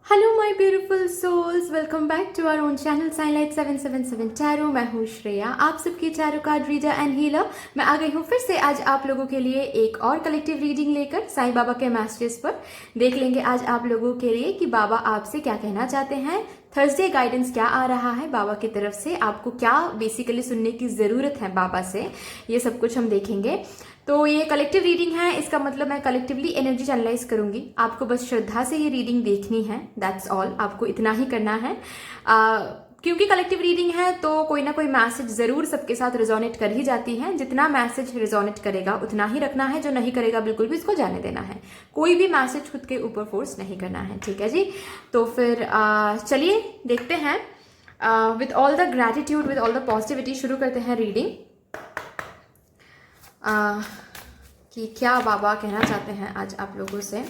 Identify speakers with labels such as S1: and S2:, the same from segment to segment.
S1: Hello my beautiful souls, welcome back to our own channel Signlight 777 tarot. मैं हूँ श्रेया, आप सबकी tarot card reader and healer. मैं आ गई हूँ फिर से आज आप लोगों के लिए एक और कलेक्टिव रीडिंग लेकर साईं बाबा के मैसेजेस पर। देख लेंगे आज आप लोगों के लिए कि बाबा आपसे क्या कहना चाहते हैं। थर्सडे गाइडेंस क्या आ रहा है बाबा की तरफ से, आपको क्या बेसिकली सुनने की ज़रूरत है बाबा से, ये सब कुछ हम देखेंगे। तो ये कलेक्टिव रीडिंग है, इसका मतलब मैं कलेक्टिवली एनर्जी चैनलाइज करूंगी। आपको बस श्रद्धा से ये रीडिंग देखनी है, दैट्स ऑल। आपको इतना ही करना है। क्योंकि कलेक्टिव रीडिंग है तो कोई ना कोई मैसेज जरूर सबके साथ रिजोनेट कर ही जाती है। जितना मैसेज रिजोनेट करेगा उतना ही रखना है, जो नहीं करेगा बिल्कुल भी इसको जाने देना है। कोई भी मैसेज खुद के ऊपर फोर्स नहीं करना है, ठीक है जी। तो फिर चलिए देखते हैं। With all the gratitude, with all the positivity शुरू करते हैं रीडिंग। कि क्या बाबा कहना चाहते हैं आज आप लोगों से।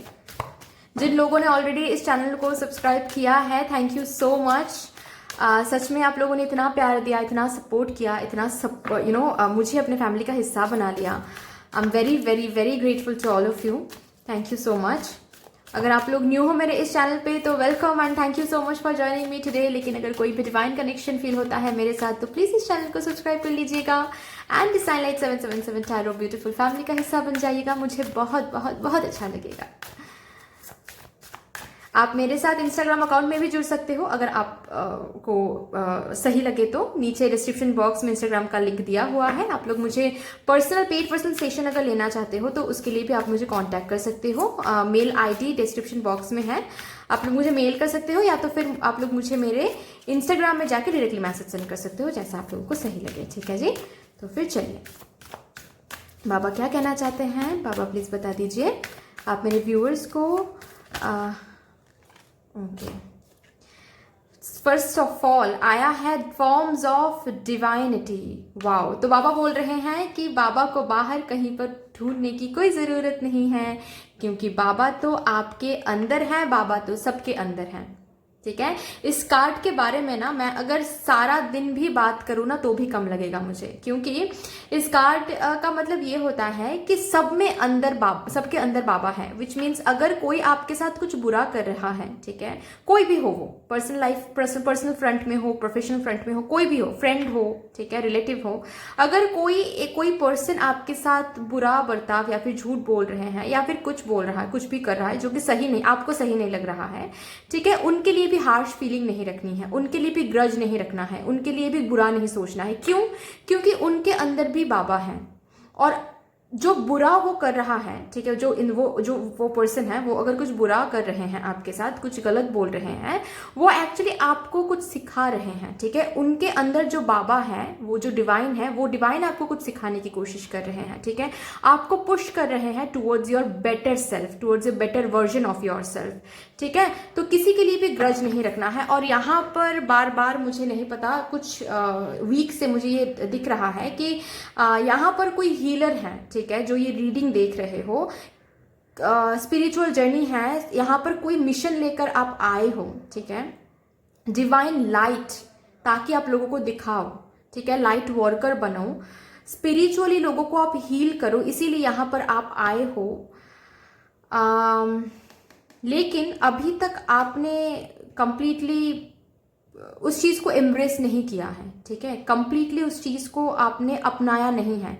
S1: जिन लोगों ने ऑलरेडी इस चैनल को सब्सक्राइब किया है, थैंक यू सो मच। सच में आप लोगों ने इतना प्यार दिया, इतना सपोर्ट किया, इतना मुझे अपने फैमिली का हिस्सा बना लिया। I am very very very grateful to all of you. Thank you so much. अगर आप लोग न्यू हो मेरे इस चैनल पे तो welcome and thank you so much for joining me today. लेकिन अगर कोई भी डिवाइन कनेक्शन फील होता है मेरे साथ तो प्लीज इस चैनल को सब्सक्राइब कर लीजिएगा एंड साइनलाइट 777 टैरो ब्यूटीफुल फैमिली का हिस्सा बन जाइएगा। मुझे बहुत बहुत बहुत अच्छा लगेगा। आप मेरे साथ इंस्टाग्राम अकाउंट में भी जुड़ सकते हो अगर आप को सही लगे तो। नीचे डिस्क्रिप्शन बॉक्स में इंस्टाग्राम का लिंक दिया हुआ है। आप लोग मुझे पेड पर्सनल सेशन अगर लेना चाहते हो तो उसके लिए भी आप मुझे कांटेक्ट कर सकते हो। मेल आईडी डिस्क्रिप्शन बॉक्स में है, आप लोग मुझे मेल कर सकते हो या तो फिर आप लोग मुझे मेरे इंस्टाग्राम में जाकर डायरेक्टली मैसेज सेंड कर सकते हो, जैसा आप लोगों को सही लगे, ठीक है जी। तो फिर चलिए बाबा क्या कहना चाहते हैं। बाबा प्लीज बता दीजिए आप मेरे व्यूअर्स को। ओके, फर्स्ट ऑफ ऑल आया है फॉर्म्स ऑफ डिवाइनिटी। वाओ। तो बाबा बोल रहे हैं कि बाबा को बाहर कहीं पर ढूंढने की कोई ज़रूरत नहीं है, क्योंकि बाबा तो आपके अंदर है, बाबा तो सबके अंदर है, ठीक है। इस कार्ड के बारे में ना मैं अगर सारा दिन भी बात करूँ ना तो भी कम लगेगा मुझे, क्योंकि इस कार्ड का मतलब ये होता है कि सब में अंदर बाबा, सबके अंदर बाबा है। विच मीन्स अगर कोई आपके साथ कुछ बुरा कर रहा है, ठीक है, कोई भी हो, वो पर्सनल लाइफ, पर्सनल फ्रंट में हो, प्रोफेशनल फ्रंट में हो, कोई भी हो, फ्रेंड हो, ठीक है, रिलेटिव हो, अगर कोई पर्सन आपके साथ बुरा बर्ताव या फिर झूठ बोल रहे हैं या फिर कुछ बोल रहा है, कुछ भी कर रहा है जो कि सही नहीं, आपको सही नहीं लग रहा है, ठीक है, उनके लिए भी हार्श फीलिंग नहीं रखनी है, उनके लिए भी ग्रज नहीं रखना है, उनके लिए भी बुरा नहीं सोचना है। क्यों? क्योंकि उनके अंदर भी बाबा है। और जो बुरा वो कर रहा है, ठीक है, वो पर्सन है, वो अगर कुछ बुरा कर रहे हैं आपके साथ, कुछ गलत बोल रहे हैं, वो एक्चुअली आपको कुछ सिखा रहे हैं, ठीक है। उनके अंदर जो बाबा है, वो जो डिवाइन है, वो डिवाइन आपको कुछ सिखाने की कोशिश कर रहे हैं, ठीक है, आपको पुश कर रहे हैं towards your better self, towards a better version of your self, ठीक है। तो किसी के लिए भी ग्रज नहीं रखना है। और यहाँ पर बार बार मुझे नहीं पता, कुछ वीक से मुझे ये दिख रहा है कि यहाँ पर कोई हीलर है, ठीक है, जो ये रीडिंग देख रहे हो, स्पिरिचुअल जर्नी है, यहाँ पर कोई मिशन लेकर आप आए हो, ठीक है, डिवाइन लाइट, ताकि आप लोगों को दिखाओ, ठीक है, लाइट वर्कर बनो, स्पिरिचुअली लोगों को आप हील करो, इसीलिए यहाँ पर आप आए हो। लेकिन अभी तक आपने कंप्लीटली उस चीज़ को एम्ब्रेस नहीं किया है, ठीक है, कंप्लीटली उस चीज़ को आपने अपनाया नहीं है।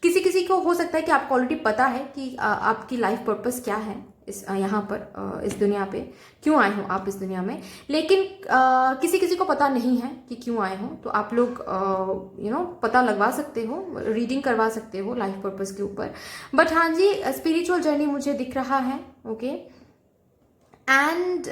S1: किसी किसी को हो सकता है कि आपको ऑलरेडी पता है कि आपकी लाइफ पर्पस क्या है इस यहाँ पर, इस दुनिया पे क्यों आए हो आप इस दुनिया में, लेकिन किसी किसी को पता नहीं है कि क्यों आए हो। तो आप लोग पता लगवा सकते हो, रीडिंग करवा सकते हो लाइफ पर्पस के ऊपर। बट हाँ जी, स्पिरिचुअल जर्नी मुझे दिख रहा है, ओके। एंड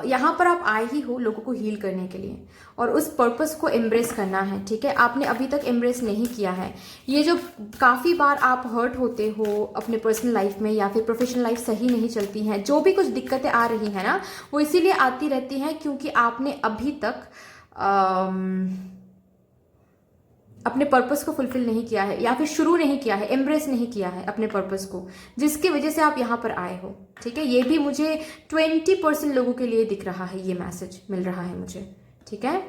S1: यहाँ पर आप आए ही हो लोगों को हील करने के लिए और उस पर्पस को एम्ब्रेस करना है, ठीक है। आपने अभी तक एम्ब्रेस नहीं किया है। ये जो काफ़ी बार आप हर्ट होते हो अपने पर्सनल लाइफ में या फिर प्रोफेशनल लाइफ सही नहीं चलती हैं, जो भी कुछ दिक्कतें आ रही हैं ना, वो इसीलिए आती रहती हैं क्योंकि आपने अभी तक अपने पर्पस को फुलफिल नहीं किया है या फिर शुरू नहीं किया है, एम्ब्रेस नहीं किया है अपने पर्पस को, जिसकी वजह से आप यहाँ पर आए हो, ठीक है। ये भी मुझे 20% लोगों के लिए दिख रहा है, ये मैसेज मिल रहा है मुझे, ठीक है।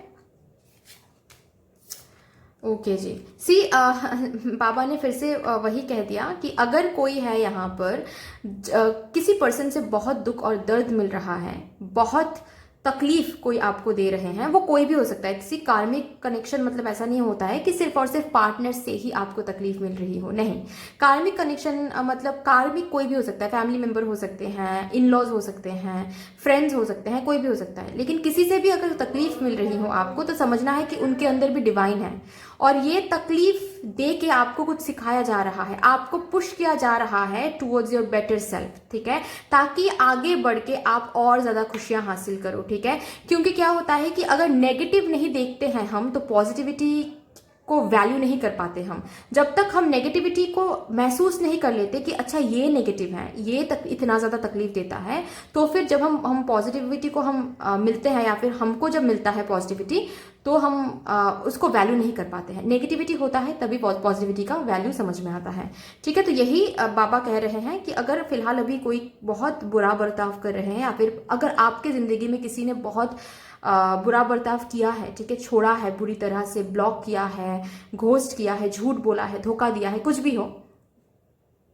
S1: ओके जी। सी बाबा ने फिर से वही कह दिया कि अगर कोई है यहाँ पर किसी पर्सन से बहुत दुख और दर्द मिल रहा है, बहुत तकलीफ कोई आपको दे रहे हैं, वो कोई भी हो सकता है। किसी कार्मिक कनेक्शन मतलब ऐसा नहीं होता है कि सिर्फ और सिर्फ पार्टनर से ही आपको तकलीफ मिल रही हो, नहीं। कार्मिक कनेक्शन मतलब कार्मिक कोई भी हो सकता है, फैमिली मेंबर हो सकते हैं, इन लॉज हो सकते हैं, फ्रेंड्स हो सकते हैं, कोई भी हो सकता है। लेकिन किसी से भी अगर तकलीफ मिल रही हो आपको, तो समझना है कि उनके अंदर भी डिवाइन है, और ये तकलीफ दे के आपको कुछ सिखाया जा रहा है, आपको पुश किया जा रहा है टुवर्ड्स योर बेटर सेल्फ, ठीक है, ताकि आगे बढ़ के आप और ज्यादा खुशियां हासिल करो, ठीक है। क्योंकि क्या होता है कि अगर नेगेटिव नहीं देखते हैं हम, तो पॉजिटिविटी को वैल्यू नहीं कर पाते हम। जब तक हम नेगेटिविटी को महसूस नहीं कर लेते कि अच्छा ये नेगेटिव है, ये तक इतना ज़्यादा तकलीफ देता है, तो फिर जब हम पॉजिटिविटी को हम मिलते हैं, या फिर हमको जब मिलता है पॉजिटिविटी, तो हम उसको वैल्यू नहीं कर पाते हैं। नेगेटिविटी होता है तभी पॉजिटिविटी का वैल्यू समझ में आता है, ठीक है। तो यही बाबा कह रहे हैं कि अगर फिलहाल अभी कोई बहुत बुरा बर्ताव कर रहे हैं, या फिर अगर आपके ज़िंदगी में किसी ने बहुत बुरा बर्ताव किया है, ठीक है, छोड़ा है, बुरी तरह से ब्लॉक किया है, घोस्ट किया है, झूठ बोला है, धोखा दिया है, कुछ भी हो,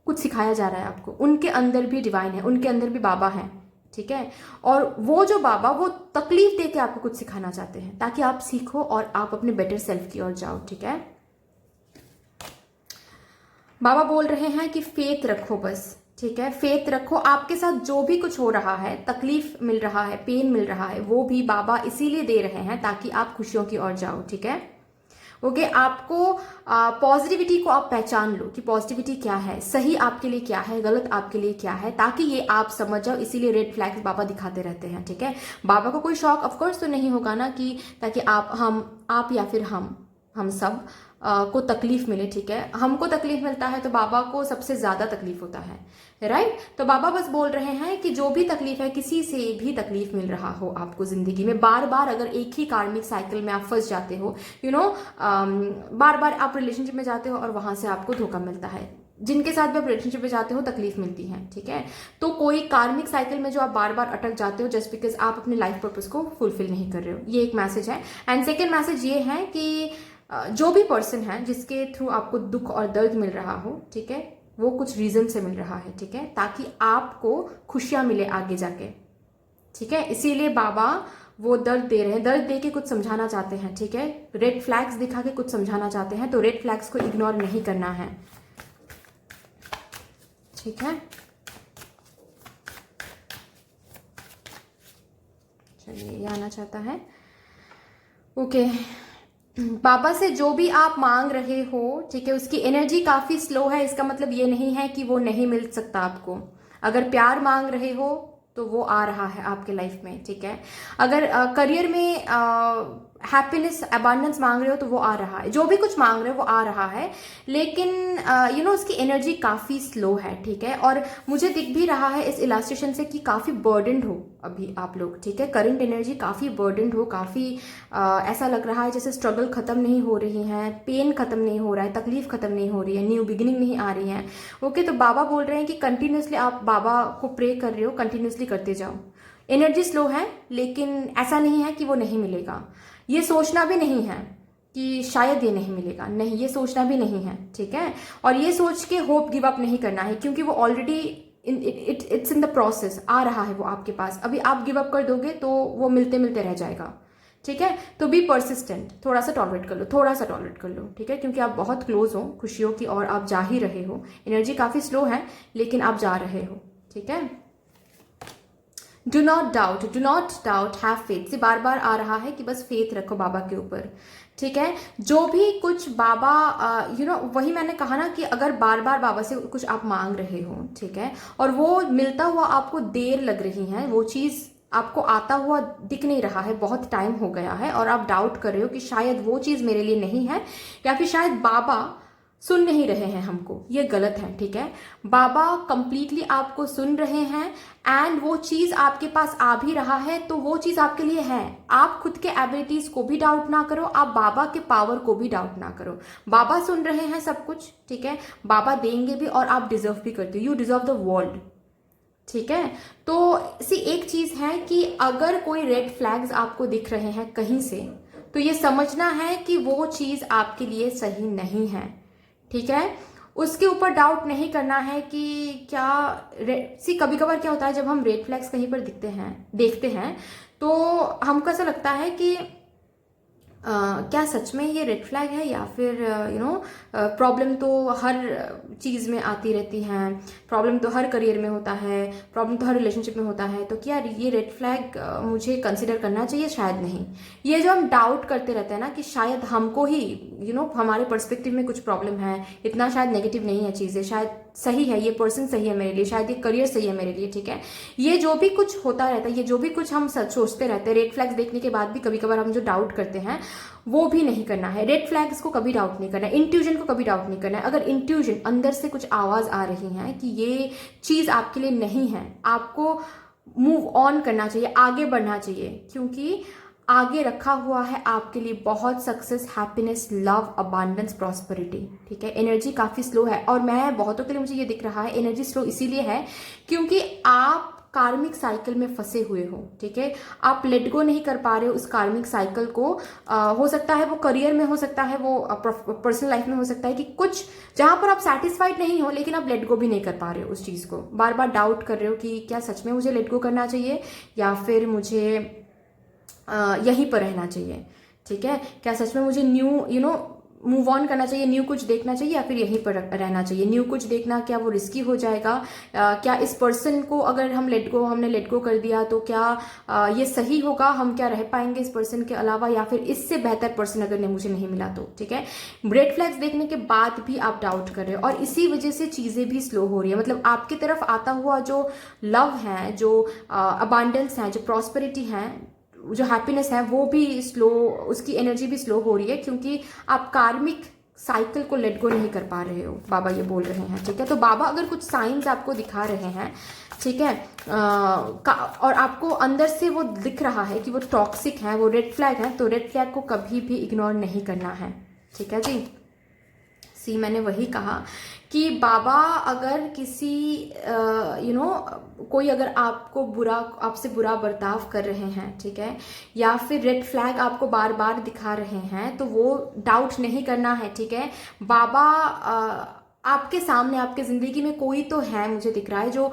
S1: कुछ सिखाया जा रहा है आपको। उनके अंदर भी डिवाइन है, उनके अंदर भी बाबा है, ठीक है। और वो जो बाबा, वो तकलीफ दे के आपको कुछ सिखाना चाहते हैं, ताकि आप सीखो और आप अपने बेटर सेल्फ की ओर जाओ, ठीक है। बाबा बोल रहे हैं कि फेथ रखो बस, ठीक है, फेथ रखो। आपके साथ जो भी कुछ हो रहा है, तकलीफ मिल रहा है, पेन मिल रहा है, वो भी बाबा इसीलिए दे रहे हैं ताकि आप खुशियों की ओर जाओ, ठीक है। ओके, आपको पॉजिटिविटी को आप पहचान लो कि पॉजिटिविटी क्या है, सही आपके लिए क्या है, गलत आपके लिए क्या है, ताकि ये आप समझ जाओ। इसीलिए रेड फ्लैग्स बाबा दिखाते रहते हैं, ठीक है। बाबा को कोई शौक ऑफकोर्स तो नहीं होगा ना कि ताकि आप या फिर हम सब को तकलीफ मिले, ठीक है। हमको तकलीफ मिलता है तो बाबा को सबसे ज्यादा तकलीफ होता है, राइट। तो बाबा बस बोल रहे हैं कि जो भी तकलीफ है, किसी से भी तकलीफ मिल रहा हो आपको जिंदगी में, बार बार अगर एक ही कार्मिक साइकिल में आप फंस जाते हो, बार बार आप रिलेशनशिप में जाते हो और वहां से आपको धोखा मिलता है, जिनके साथ भी आप रिलेशनशिप में जाते हो तकलीफ मिलती है, ठीक है। तो कोई कार्मिक साइकिल में जो आप बार बार अटक जाते हो जस्ट बिकॉज आप अपने लाइफ पर्पज को फुलफिल नहीं कर रहे हो, ये एक मैसेज है। एंड सेकेंड मैसेज ये है कि जो भी पर्सन है जिसके थ्रू आपको दुख और दर्द मिल रहा हो, ठीक है, वो कुछ रीजन से मिल रहा है, ठीक है, ताकि आपको खुशियां मिले आगे जाके, ठीक है। इसीलिए बाबा वो दर्द दे रहे हैं, दर्द दे के कुछ समझाना चाहते हैं, ठीक है। रेड फ्लैग्स दिखा के कुछ समझाना चाहते हैं, तो रेड फ्लैग्स को इग्नोर नहीं करना है, ठीक है। चलिए, ये आना चाहता है, ओके। बाबा से जो भी आप मांग रहे हो, ठीक है, उसकी एनर्जी काफी स्लो है। इसका मतलब ये नहीं है कि वो नहीं मिल सकता आपको। अगर प्यार मांग रहे हो तो वो आ रहा है आपके लाइफ में, ठीक है। अगर करियर में हैप्पीनेस अबांडेंस मांग रहे हो तो वो आ रहा है। जो भी कुछ मांग रहे हो वो आ रहा है, लेकिन उसकी एनर्जी काफ़ी स्लो है, ठीक है। और मुझे दिख भी रहा है इस इलास्ट्रेशन से कि काफ़ी बर्डनड हो अभी आप लोग, ठीक है। करंट एनर्जी काफ़ी बर्डनड हो, काफ़ी ऐसा लग रहा है जैसे स्ट्रगल खत्म नहीं हो रही है, पेन खत्म नहीं हो रहा है, तकलीफ खत्म नहीं हो रही है, न्यू बिगिनिंग नहीं आ रही है। ओके, तो बाबा बोल रहे हैं कि कंटिन्यूसली आप बाबा को प्रे कर रहे हो, कंटिन्यूसली करते जाओ। एनर्जी स्लो है, लेकिन ऐसा नहीं है कि वो नहीं मिलेगा। ये सोचना भी नहीं है कि शायद ये नहीं मिलेगा, नहीं, ये सोचना भी नहीं है, ठीक है। और ये सोच के होप गिव अप नहीं करना है, क्योंकि वो already it's in the process, आ रहा है वो आपके पास। अभी आप गिव अप कर दोगे तो वो मिलते मिलते रह जाएगा, ठीक है। तो बी परसिस्टेंट, थोड़ा सा टॉलरेट कर लो, थोड़ा सा टॉलरेट कर लो, ठीक है, क्योंकि आप बहुत क्लोज हो खुशियों की और आप जा ही रहे हो। एनर्जी काफी स्लो है, लेकिन आप जा रहे हो, ठीक है। Do not doubt, have faith से बार बार आ रहा है कि बस फेथ रखो बाबा के ऊपर, ठीक है। जो भी कुछ बाबा वही मैंने कहा ना कि अगर बार बार बाबा से कुछ आप मांग रहे हो, ठीक है, और वो मिलता हुआ आपको देर लग रही है, वो चीज़ आपको आता हुआ दिख नहीं रहा है, बहुत टाइम हो गया है, और आप डाउट कर रहे हो कि शायद वो चीज़ मेरे लिए नहीं है, या फिर शायद बाबा सुन नहीं रहे हैं हमको, ये गलत है, ठीक है। बाबा कंप्लीटली आपको सुन रहे हैं, एंड वो चीज आपके पास आ भी रहा है, तो वो चीज आपके लिए है। आप खुद के एबिलिटीज को भी डाउट ना करो, आप बाबा के पावर को भी डाउट ना करो। बाबा सुन रहे हैं सब कुछ, ठीक है, बाबा देंगे भी, और आप डिजर्व भी करते हो, यू डिजर्व द वर्ल्ड, ठीक है। तो एक चीज है कि अगर कोई रेड फ्लैग्स आपको दिख रहे हैं कहीं से, तो ये समझना है कि वो चीज़ आपके लिए सही नहीं है, ठीक है। उसके ऊपर डाउट नहीं करना है कि सी कभी कभार क्या होता है, जब हम रेड फ्लैग्स कहीं पर देखते हैं तो हमको ऐसा लगता है कि क्या सच में ये रेड फ्लैग है, या फिर प्रॉब्लम तो हर चीज़ में आती रहती हैं, प्रॉब्लम तो हर करियर में होता है, प्रॉब्लम तो हर रिलेशनशिप में होता है, तो क्या ये रेड फ्लैग मुझे कंसिडर करना चाहिए? शायद नहीं। ये जो हम डाउट करते रहते हैं ना कि शायद हमको ही हमारे पर्सपेक्टिव में कुछ प्रॉब्लम है, इतना शायद नेगेटिव नहीं है चीज़ें, शायद सही है, ये पर्सन सही है मेरे लिए, शायद ये करियर सही है मेरे लिए, ठीक है। ये जो भी कुछ होता रहता है, ये जो भी कुछ हम सोचते रहते हैं, रेड फ्लैग्स देखने के बाद भी कभी कभार हम जो डाउट करते हैं वो भी नहीं करना है। रेड फ्लैग्स को कभी डाउट नहीं करना है, इंट्यूजन को कभी डाउट नहीं करना है। अगर इंट्यूजन अंदर से कुछ आवाज आ रही है कि ये चीज आपके लिए नहीं है, आपको मूव ऑन करना चाहिए, आगे बढ़ना चाहिए, क्योंकि आगे रखा हुआ है आपके लिए बहुत success, happiness, love, abundance, prosperity, ठीक है। एनर्जी काफी स्लो है, और मैं बहुतों के लिए मुझे ये दिख रहा है एनर्जी स्लो इसीलिए है क्योंकि आप कार्मिक साइकिल में फंसे हुए हो, ठीक है। आप लेट गो नहीं कर पा रहे हो उस कार्मिक साइकिल को। हो सकता है वो करियर में, हो सकता है वो पर्सनल लाइफ में, हो सकता है कि कुछ जहां पर आप सेटिस्फाइड नहीं हो, लेकिन आप लेट गो भी नहीं कर पा रहे हो उस चीज को, बार बार डाउट कर रहे हो कि क्या सच में मुझे लेट गो करना चाहिए या फिर मुझे यहीं पर रहना चाहिए, ठीक है। क्या सच में मुझे न्यू मूव ऑन करना चाहिए, न्यू कुछ देखना चाहिए, या फिर यहीं पर रहना चाहिए? न्यू कुछ देखना क्या वो रिस्की हो जाएगा? क्या इस पर्सन को अगर हमने लेट गो कर दिया तो क्या ये सही होगा? हम क्या रह पाएंगे इस पर्सन के अलावा, या फिर इससे बेहतर पर्सन अगर मुझे नहीं मिला तो, ठीक है। रेड फ्लैग्स देखने के बाद भी आप डाउट कर रहे हो, और इसी वजह से चीजें भी स्लो हो रही है। मतलब आपकी तरफ आता हुआ जो लव है, जो अबांडेंस है, जो प्रॉस्पेरिटी है, जो हैप्पीनेस है, वो भी स्लो, उसकी एनर्जी भी स्लो हो रही है, क्योंकि आप कार्मिक साइकिल को लेट गो नहीं कर पा रहे हो, बाबा ये बोल रहे हैं, ठीक है। तो बाबा अगर कुछ साइंस आपको दिखा रहे हैं, ठीक है, और आपको अंदर से वो दिख रहा है कि वो टॉक्सिक है, वो रेड फ्लैग है, तो रेड फ्लैग को कभी भी इग्नोर नहीं करना है, ठीक है जी। सी मैंने वही कहा कि बाबा अगर किसी कोई अगर आपसे बुरा बर्ताव कर रहे हैं, ठीक है, या फिर रेड फ्लैग आपको बार बार दिखा रहे हैं, तो वो डाउट नहीं करना है, ठीक है। बाबा आपके सामने, आपके जिंदगी में कोई तो है, मुझे दिख रहा है, जो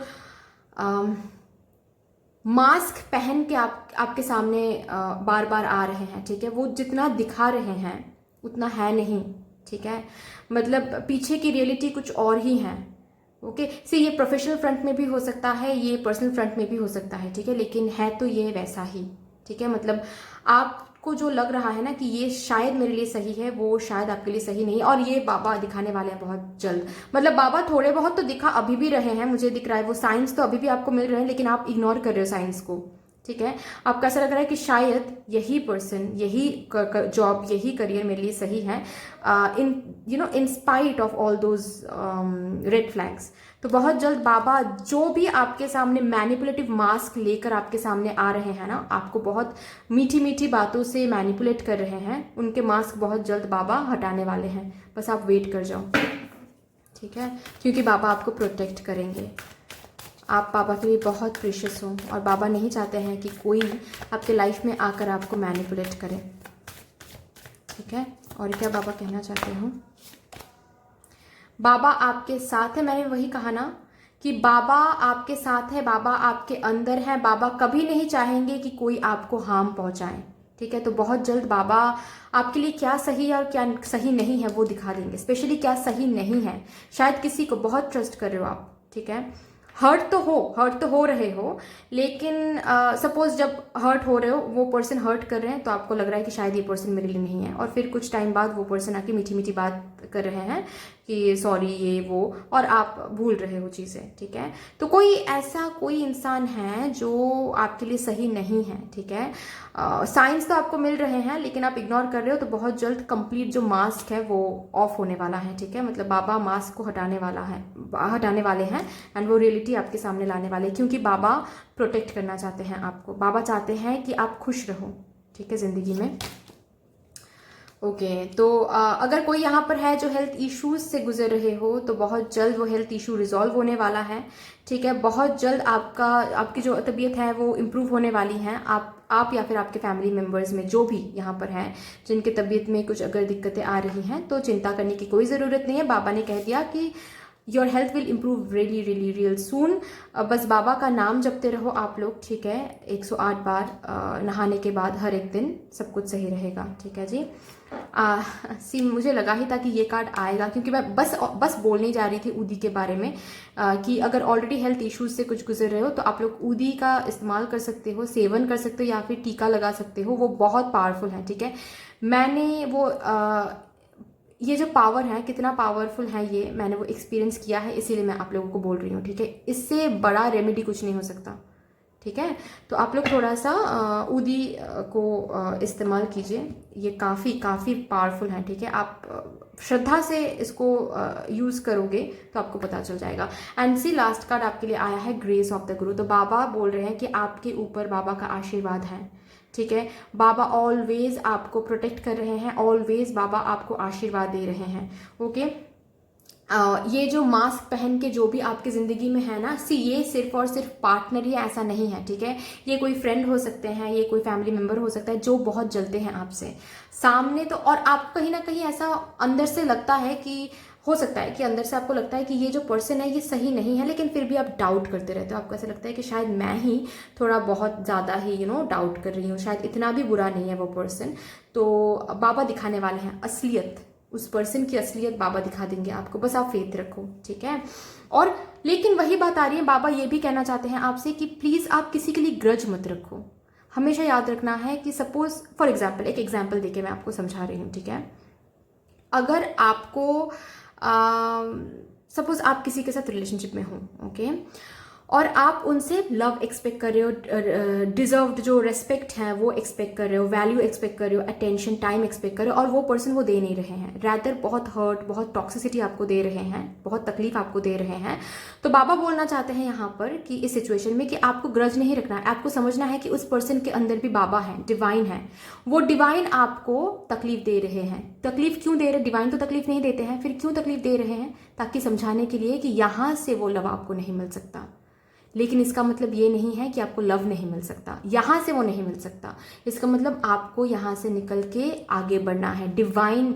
S1: मास्क पहन के आपके सामने बार बार आ रहे हैं, ठीक है। वो जितना दिखा रहे हैं उतना है नहीं, ठीक है। मतलब पीछे की रियलिटी कुछ और ही है, ओके। से ये प्रोफेशनल फ्रंट में भी हो सकता है, ये पर्सनल फ्रंट में भी हो सकता है, ठीक है, लेकिन है तो ये वैसा ही, ठीक है। मतलब आपको जो लग रहा है ना कि ये शायद मेरे लिए सही है, वो शायद आपके लिए सही नहीं, और ये बाबा दिखाने वाले हैं बहुत जल्द। मतलब बाबा थोड़े बहुत तो दिखा अभी भी रहे हैं, मुझे दिख रहा है वो साइंस तो अभी भी आपको मिल रहे हैं, लेकिन आप इग्नोर कर रहे हो साइंस को, ठीक है। आपको ऐसा लग रहा है कि शायद यही पर्सन, यही जॉब, यही करियर मेरे लिए सही है, in spite of all those red flags. तो बहुत जल्द बाबा जो भी आपके सामने मैनिपुलेटिव मास्क लेकर आपके सामने आ रहे हैं ना, आपको बहुत मीठी मीठी बातों से मैनिपुलेट कर रहे हैं, उनके मास्क बहुत जल्द बाबा हटाने वाले हैं। बस आप वेट कर जाओ, ठीक है, क्योंकि बाबा आपको प्रोटेक्ट करेंगे। आप बाबा के लिए बहुत प्रीशियस हो, और बाबा नहीं चाहते हैं कि कोई आपके लाइफ में आकर आपको मैनिपुलेट करे, ठीक है। और क्या बाबा कहना चाहते हो? बाबा आपके साथ है, मैंने वही कहा ना कि बाबा आपके साथ है, बाबा आपके अंदर है, बाबा कभी नहीं चाहेंगे कि कोई आपको हार्म पहुंचाए, ठीक है। तो बहुत जल्द बाबा आपके लिए क्या सही है और क्या सही नहीं है वो दिखा देंगे। स्पेशली क्या सही नहीं है, शायद किसी को बहुत ट्रस्ट कर रहे हो आप, ठीक है। हर्ट तो हो रहे हो, लेकिन सपोज जब हर्ट हो रहे हो, वो पर्सन हर्ट कर रहे हैं, तो आपको लग रहा है कि शायद ये पर्सन मेरे लिए नहीं है, और फिर कुछ टाइम बाद वो पर्सन आके मीठी मीठी बात कर रहे हैं कि सॉरी ये वो, और आप भूल रहे हो चीज़ें, ठीक है। तो कोई इंसान है जो आपके लिए सही नहीं है, ठीक है। साइंस तो आपको मिल रहे हैं, लेकिन आप इग्नोर कर रहे हो, तो बहुत जल्द कंप्लीट जो मास्क है वो ऑफ होने वाला है, ठीक है। मतलब बाबा मास्क को हटाने वाले हैं, एंड वो रियलिटी आपके सामने लाने वाले हैं, क्योंकि बाबा प्रोटेक्ट करना चाहते हैं आपको। बाबा चाहते हैं कि आप खुश रहो, ठीक है, जिंदगी में। ओके तो अगर कोई यहाँ पर है जो हेल्थ इश्यूज से गुजर रहे हो तो बहुत जल्द वो हेल्थ इशू रिजॉल्व होने वाला है। ठीक है, बहुत जल्द आपकी जो तबीयत है वो इम्प्रूव होने वाली है। आप या फिर आपके फैमिली मेम्बर्स में जो भी यहाँ पर हैं जिनके तबीयत में कुछ अगर दिक्कतें आ रही हैं तो चिंता करने की कोई ज़रूरत नहीं है। बाबा ने कह दिया कि your health will improve really really real soon. बस बाबा का नाम जपते रहो आप लोग, ठीक है, 108 बार नहाने के बाद हर एक दिन, सब कुछ सही रहेगा। ठीक है जी। सी मुझे लगा ही था कि ये कार्ड आएगा, क्योंकि मैं बस बोलने जा रही थी ऊदी के बारे में कि अगर ऑलरेडी हेल्थ इश्यूज से कुछ गुजर रहे हो तो आप लोग ऊदी का इस्तेमाल कर सकते हो, सेवन कर सकते हो या फिर टीका लगा सकते हो। वो बहुत पावरफुल है। ठीक है, मैंने वो ये जो पावर है, कितना पावरफुल है ये मैंने वो एक्सपीरियंस किया है, इसीलिए मैं आप लोगों को बोल रही हूँ। ठीक है, इससे बड़ा रेमेडी कुछ नहीं हो सकता। ठीक है, तो आप लोग थोड़ा सा ऊदी को इस्तेमाल कीजिए, ये काफ़ी काफ़ी पावरफुल है। ठीक है, आप श्रद्धा से इसको यूज़ करोगे तो आपको पता चल जाएगा। एंड सी लास्ट कार्ड आपके लिए आया है ग्रेस ऑफ द गुरु। तो बाबा बोल रहे हैं कि आपके ऊपर बाबा का आशीर्वाद है। ठीक है, बाबा ऑलवेज आपको प्रोटेक्ट कर रहे हैं, ऑलवेज बाबा आपको आशीर्वाद दे रहे हैं। ओके, ये जो मास्क पहन के जो भी आपकी ज़िंदगी में है ना, ये सिर्फ और सिर्फ पार्टनर ही ऐसा नहीं है। ठीक है, ये कोई फ्रेंड हो सकते हैं, ये कोई फैमिली मेम्बर हो सकता है जो बहुत जलते हैं आपसे सामने तो, और आप कहीं ना कहीं ऐसा अंदर से लगता है कि हो सकता है कि अंदर से आपको लगता है कि ये जो पर्सन है ये सही नहीं है, लेकिन फिर भी आप डाउट करते रहते हो। आपको ऐसा लगता है कि शायद मैं ही थोड़ा बहुत ज़्यादा ही डाउट कर रही हूँ, शायद इतना भी बुरा नहीं है वो पर्सन। तो बाबा दिखाने वाले हैं असलियत, उस पर्सन की असलियत बाबा दिखा देंगे आपको, बस आप फेथ रखो। ठीक है, और लेकिन वही बात आ रही है, बाबा ये भी कहना चाहते हैं आपसे कि प्लीज़ आप किसी के लिए ग्रज मत रखो। हमेशा याद रखना है कि सपोज फॉर एग्जाम्पल, एक एग्जाम्पल देके मैं आपको समझा रही हूँ। ठीक है, अगर आपको सपोज आप किसी के साथ रिलेशनशिप में हो, ओके, और आप उनसे लव एक्सपेक्ट कर रहे हो, डिजर्व्ड जो रेस्पेक्ट है वो एक्सपेक्ट कर रहे हो, वैल्यू एक्सपेक्ट कर रहे हो, अटेंशन टाइम एक्सपेक्ट कर रहे हो, और वो पर्सन वो दे नहीं रहे हैं, रैदर बहुत हर्ट, बहुत टॉक्सिसिटी आपको दे रहे हैं, बहुत तकलीफ आपको दे रहे हैं। तो बाबा बोलना चाहते हैं यहाँ पर कि इस सिचुएशन में कि आपको ग्रज नहीं रखना है, आपको समझना है कि उस पर्सन के अंदर भी बाबा है, डिवाइन है। वो डिवाइन आपको तकलीफ दे रहे हैं। तकलीफ क्यों दे रहे? डिवाइन तो तकलीफ नहीं देते हैं, फिर क्यों तकलीफ दे रहे हैं? ताकि समझाने के लिए कि यहाँ से वो लव आपको नहीं मिल सकता। लेकिन इसका मतलब ये नहीं है कि आपको लव नहीं मिल सकता, यहाँ से वो नहीं मिल सकता। इसका मतलब आपको यहाँ से निकल के आगे बढ़ना है, डिवाइन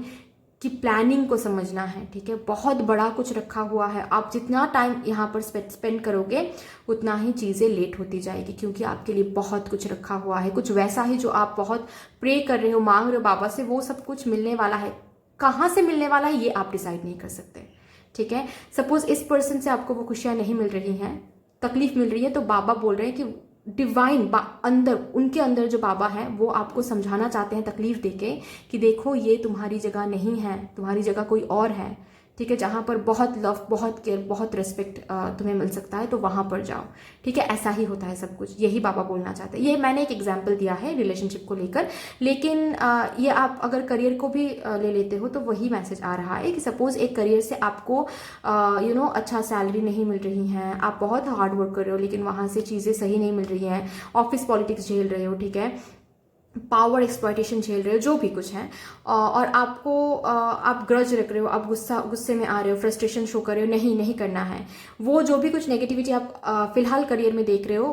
S1: की प्लानिंग को समझना है। ठीक है, बहुत बड़ा कुछ रखा हुआ है। आप जितना टाइम यहाँ पर स्पेंड करोगे उतना ही चीज़ें लेट होती जाएगी, क्योंकि आपके लिए बहुत कुछ रखा हुआ है, कुछ वैसा ही जो आप बहुत प्रे कर रहे हो, मांग रहे हो बाबा से, वो सब कुछ मिलने वाला है। कहाँ से मिलने वाला है ये आप डिसाइड नहीं कर सकते। ठीक है, सपोज इस पर्सन से आपको वो खुशियाँ नहीं मिल रही हैं, तकलीफ मिल रही है, तो बाबा बोल रहे हैं कि डिवाइन अंदर, उनके अंदर जो बाबा है वो आपको समझाना चाहते हैं तकलीफ देके कि देखो ये तुम्हारी जगह नहीं है, तुम्हारी जगह कोई और है। ठीक है, जहाँ पर बहुत लव, बहुत केयर, बहुत रिस्पेक्ट तुम्हें मिल सकता है, तो वहाँ पर जाओ। ठीक है, ऐसा ही होता है सब कुछ, यही बाबा बोलना चाहते हैं। ये मैंने एक एग्जाम्पल दिया है रिलेशनशिप को लेकर, लेकिन ये आप अगर करियर को भी ले लेते हो तो वही मैसेज आ रहा है कि सपोज एक करियर से आपको अच्छा सैलरी नहीं मिल रही है, आप बहुत हार्ड वर्क कर रहे हो लेकिन वहाँ से चीज़ें सही नहीं मिल रही हैं, ऑफिस पॉलिटिक्स झेल रहे हो, ठीक है, पावर एक्सप्लॉयटेशन झेल रहे हो, जो भी कुछ है, और आप ग्रज रख रहे हो, आप गुस्से में आ रहे हो, फ्रस्ट्रेशन शो कर रहे हो, नहीं नहीं करना है, वो जो भी कुछ नेगेटिविटी आप फिलहाल करियर में देख रहे हो,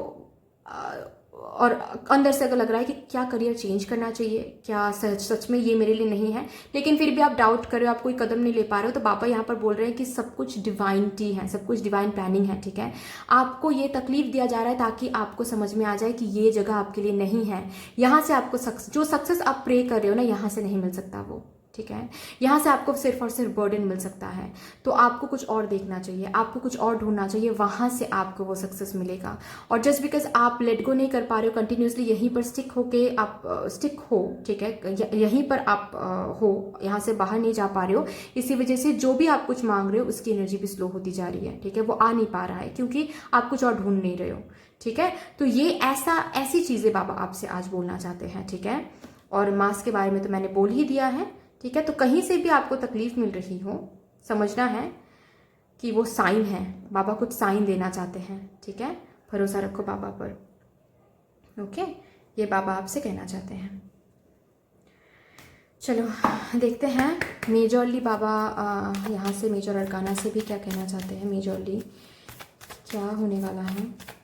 S1: और अंदर से अगर लग रहा है कि क्या करियर चेंज करना चाहिए, क्या सच में ये मेरे लिए नहीं है, लेकिन फिर भी आप डाउट कर रहे हो, आप कोई कदम नहीं ले पा रहे हो, तो बाबा यहाँ पर बोल रहे हैं कि सब कुछ डिवाइनिटी है, सब कुछ डिवाइन प्लानिंग है। ठीक है, आपको ये तकलीफ दिया जा रहा है ताकि आपको समझ में आ जाए कि ये जगह आपके लिए नहीं है। यहाँ से आपको जो सक्सेस आप प्रे कर रहे हो ना, यहाँ से नहीं मिल सकता वो। ठीक है, यहाँ से आपको सिर्फ और सिर्फ बर्डन मिल सकता है, तो आपको कुछ और देखना चाहिए, आपको कुछ और ढूंढना चाहिए, वहाँ से आपको वो सक्सेस मिलेगा। और जस्ट बिकॉज आप लेट गो नहीं कर पा रहे हो, कंटिन्यूसली यहीं पर स्टिक हो, ठीक है, यहीं पर आप हो, यहाँ से बाहर नहीं जा पा रहे हो, इसी वजह से जो भी आप कुछ मांग रहे हो उसकी एनर्जी भी स्लो होती जा रही है। ठीक है, वो आ नहीं पा रहा है क्योंकि आप कुछ और ढूंढ नहीं रहे हो। ठीक है, तो ये ऐसी चीज़ें बाबा आपसे आज बोलना चाहते हैं। ठीक है, और मास्क के बारे में तो मैंने बोल ही दिया है। ठीक है, तो कहीं से भी आपको तकलीफ मिल रही हो, समझना है कि वो साइन है, बाबा कुछ साइन देना चाहते हैं। ठीक है, भरोसा रखो बाबा पर। ओके, ये बाबा आपसे कहना चाहते हैं। चलो देखते हैं मेजरली बाबा यहाँ से मेजर अरकाना से भी क्या कहना चाहते हैं, मेजरली क्या होने वाला है।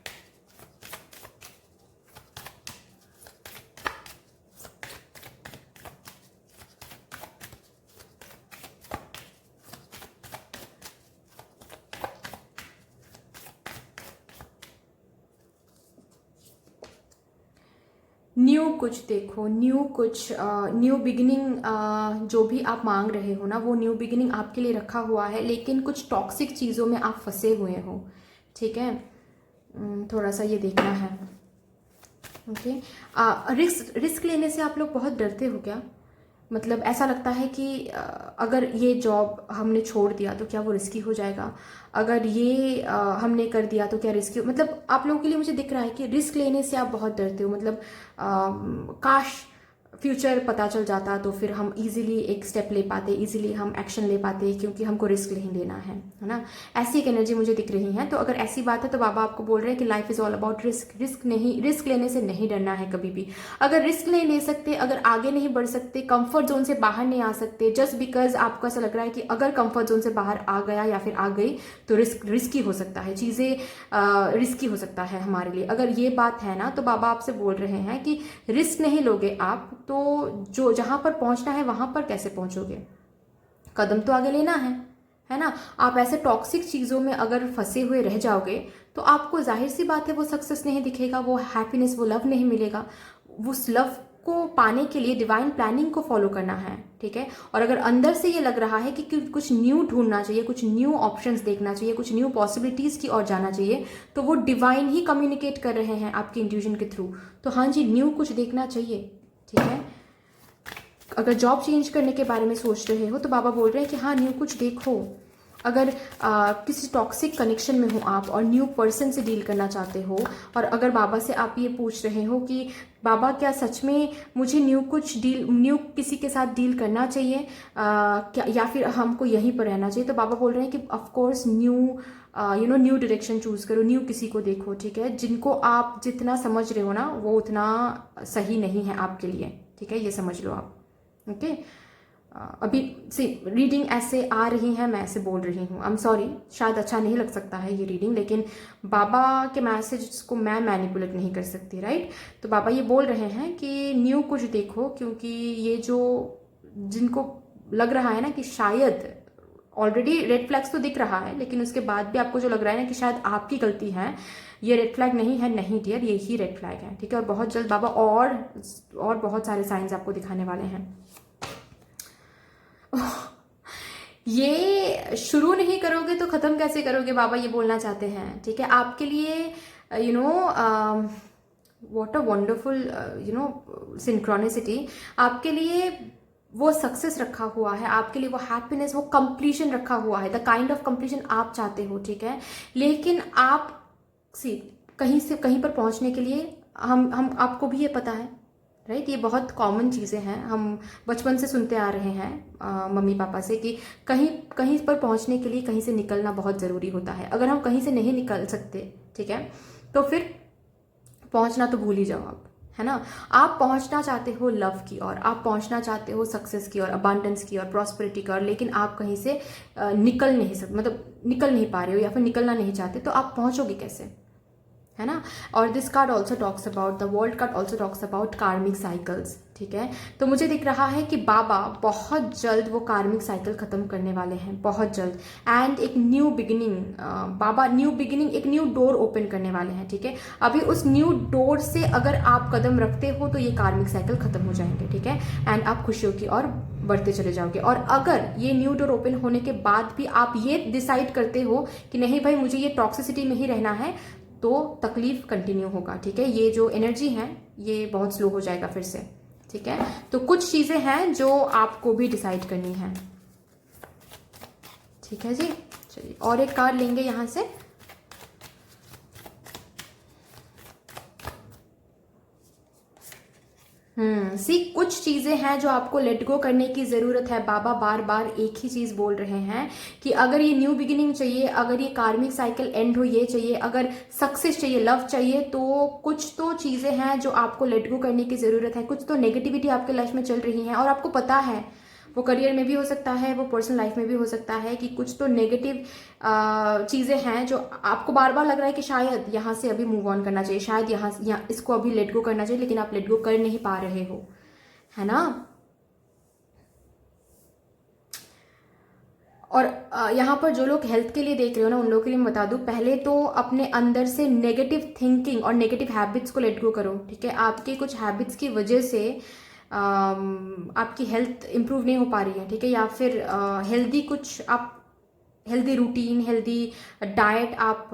S1: न्यू कुछ देखो, न्यू कुछ, न्यू बिगिनिंग जो भी आप मांग रहे हो ना, वो न्यू बिगिनिंग आपके लिए रखा हुआ है, लेकिन कुछ टॉक्सिक चीज़ों में आप फंसे हुए हो, ठीक है। थोड़ा सा ये देखना है, ओके। रिस्क लेने से आप लोग बहुत डरते हो क्या? मतलब ऐसा लगता है कि अगर ये जॉब हमने छोड़ दिया तो क्या वो रिस्की हो जाएगा, अगर ये हमने कर दिया तो क्या रिस्की, मतलब आप लोगों के लिए मुझे दिख रहा है कि रिस्क लेने से आप बहुत डरते हो। मतलब काश फ्यूचर पता चल जाता तो फिर हम इजीली एक स्टेप ले पाते, इजीली हम एक्शन ले पाते, क्योंकि हमको रिस्क नहीं लेना है ना। ऐसी एक एनर्जी मुझे दिख रही है। तो अगर ऐसी बात है तो बाबा आपको बोल रहे हैं कि life is all about risk. Risk लेने से नहीं डरना है कभी भी। अगर रिस्क नहीं ले सकते, अगर आगे नहीं बढ़ सकते, कंफर्ट जोन से बाहर नहीं आ सकते, जस्ट बिकॉज आपको ऐसा लग रहा है कि अगर कंफर्ट जोन से बाहर आ गया या फिर आ गई तो रिस्की हो सकता है, चीज़ें रिस्की हो सकता है हमारे लिए। अगर ये बात है ना, तो बाबा आपसे बोल रहे हैं कि रिस्क नहीं लोगे आप तो जो जहां पर पहुंचना है वहां पर कैसे पहुंचोगे? कदम तो आगे लेना है ना। आप ऐसे टॉक्सिक चीजों में अगर फंसे हुए रह जाओगे तो आपको जाहिर सी बात है वो सक्सेस नहीं दिखेगा, वो हैप्पीनेस, वो लव नहीं मिलेगा। उस लव को पाने के लिए डिवाइन प्लानिंग को फॉलो करना है, ठीक है। और अगर अंदर से ये लग रहा है कि कुछ न्यू ढूंढना चाहिए, कुछ न्यू ऑप्शंस देखना चाहिए, कुछ न्यू पॉसिबिलिटीज की ओर जाना चाहिए, तो वो डिवाइन ही कम्युनिकेट कर रहे हैं आपके इंट्यूजन के थ्रू। तो हाँ जी, न्यू कुछ देखना चाहिए, ठीक है। अगर जॉब चेंज करने के बारे में सोच रहे हो तो बाबा बोल रहे हैं कि हाँ, न्यू कुछ देखो। अगर किसी टॉक्सिक कनेक्शन में हो आप और न्यू पर्सन से डील करना चाहते हो, और अगर बाबा से आप ये पूछ रहे हो कि बाबा क्या सच में मुझे न्यू किसी के साथ डील करना चाहिए, क्या या फिर हमको यहीं पर रहना चाहिए, तो बाबा बोल रहे हैं कि of course new direction choose करो, न्यू किसी को देखो, ठीक है। जिनको आप जितना समझ रहे हो ना वो उतना सही नहीं है आपके लिए, ठीक है, ये समझ लो आप, ओके। अभी सी रीडिंग ऐसे आ रही है, मैं ऐसे बोल रही हूँ, आई एम सॉरी, शायद अच्छा नहीं लग सकता है ये रीडिंग, लेकिन बाबा के मैसेज को मैं मैनिपुलेट नहीं कर सकती, राइट। तो बाबा ये बोल रहे हैं कि न्यू कुछ देखो, क्योंकि ये जो जिनको लग रहा है ना कि शायद ऑलरेडी रेड फ्लैग्स तो दिख रहा है, लेकिन उसके बाद भी आपको जो लग रहा है ना कि शायद आपकी गलती है, ये रेड फ्लैग नहीं है, नहीं डियर, ये ही रेड फ्लैग है, ठीक है। और बहुत जल्द बाबा और बहुत सारे साइंस आपको दिखाने वाले हैं। ये शुरू नहीं करोगे तो खत्म कैसे करोगे, बाबा ये बोलना चाहते हैं, ठीक है। आपके लिए व्हाट अ वंडरफुल सिंक्रोनिसिटी, आपके लिए वो सक्सेस रखा हुआ है, आपके लिए वो हैप्पीनेस, वो कंप्लीशन रखा हुआ है, द काइंड ऑफ कंप्लीशन आप चाहते हो, ठीक है। लेकिन आप कहीं से कहीं पर पहुंचने के लिए हम आपको भी ये पता है, राइट। ये बहुत कॉमन चीज़ें हैं, हम बचपन से सुनते आ रहे हैं मम्मी पापा से कि कहीं कहीं पर पहुंचने के लिए कहीं से निकलना बहुत ज़रूरी होता है। अगर हम कहीं से नहीं निकल सकते, ठीक है, तो फिर पहुंचना तो भूल ही जाओ आप, है ना। आप पहुंचना चाहते हो लव की ओर, आप पहुंचना चाहते हो सक्सेस की ओर, अबांडेंस की ओर, प्रॉस्पेरिटी की ओर, लेकिन आप कहीं से निकल नहीं सकते, मतलब निकल नहीं पा रहे हो या फिर निकलना नहीं चाहते, तो आप पहुंचोगे कैसे, है ना। और this card also talks about, the world card also talks about कार्मिक साइकिल्स, ठीक है। तो मुझे दिख रहा है कि बाबा बहुत जल्द वो कार्मिक साइकिल खत्म करने वाले हैं, बहुत जल्द, एंड एक न्यू बिगिनिंग, बाबा न्यू बिगिनिंग, एक न्यू डोर ओपन करने वाले हैं, ठीक है। अभी उस न्यू डोर से अगर आप कदम रखते हो तो ये कार्मिक साइकिल खत्म हो जाएंगे, ठीक है, एंड आप खुशियों की ओर बढ़ते चले जाओगे। और अगर ये न्यू डोर ओपन होने के बाद भी आप ये डिसाइड करते हो कि नहीं भाई मुझे ये टॉक्सिसिटी में ही रहना है, तो तकलीफ कंटिन्यू होगा, ठीक है। ये जो एनर्जी है ये बहुत स्लो हो जाएगा फिर से, ठीक है। तो कुछ चीजें हैं जो आपको भी डिसाइड करनी है, ठीक है जी। चलिए और एक कार्ड लेंगे यहां से। सी कुछ चीज़ें हैं जो आपको लेट गो करने की ज़रूरत है। बाबा बार बार एक ही चीज़ बोल रहे हैं कि अगर ये न्यू बिगिनिंग चाहिए, अगर ये कार्मिक साइकिल एंड हो ये चाहिए, अगर सक्सेस चाहिए, लव चाहिए, तो कुछ तो चीज़ें हैं जो आपको लेट गो करने की ज़रूरत है। कुछ तो नेगेटिविटी आपके लाइफ में चल रही है और आपको पता है, वो करियर में भी हो सकता है, वो पर्सनल लाइफ में भी हो सकता है कि कुछ तो नेगेटिव चीज़ें हैं जो आपको बार बार लग रहा है कि शायद यहाँ से अभी मूव ऑन करना चाहिए, शायद यहाँ इसको अभी लेट गो करना चाहिए, लेकिन आप लेट गो कर नहीं पा रहे हो, है ना। और यहाँ पर जो लोग हेल्थ के लिए देख रहे हो ना, उन लोगों के लिए मैं बता दूं, पहले तो अपने अंदर से नेगेटिव थिंकिंग और नेगेटिव हैबिट्स को लेट गो करो, ठीक है। आपके कुछ हैबिट्स की वजह से आपकी हेल्थ इंप्रूव नहीं हो पा रही है, ठीक है, या फिर हेल्दी कुछ आप हेल्दी रूटीन, हेल्दी डाइट आप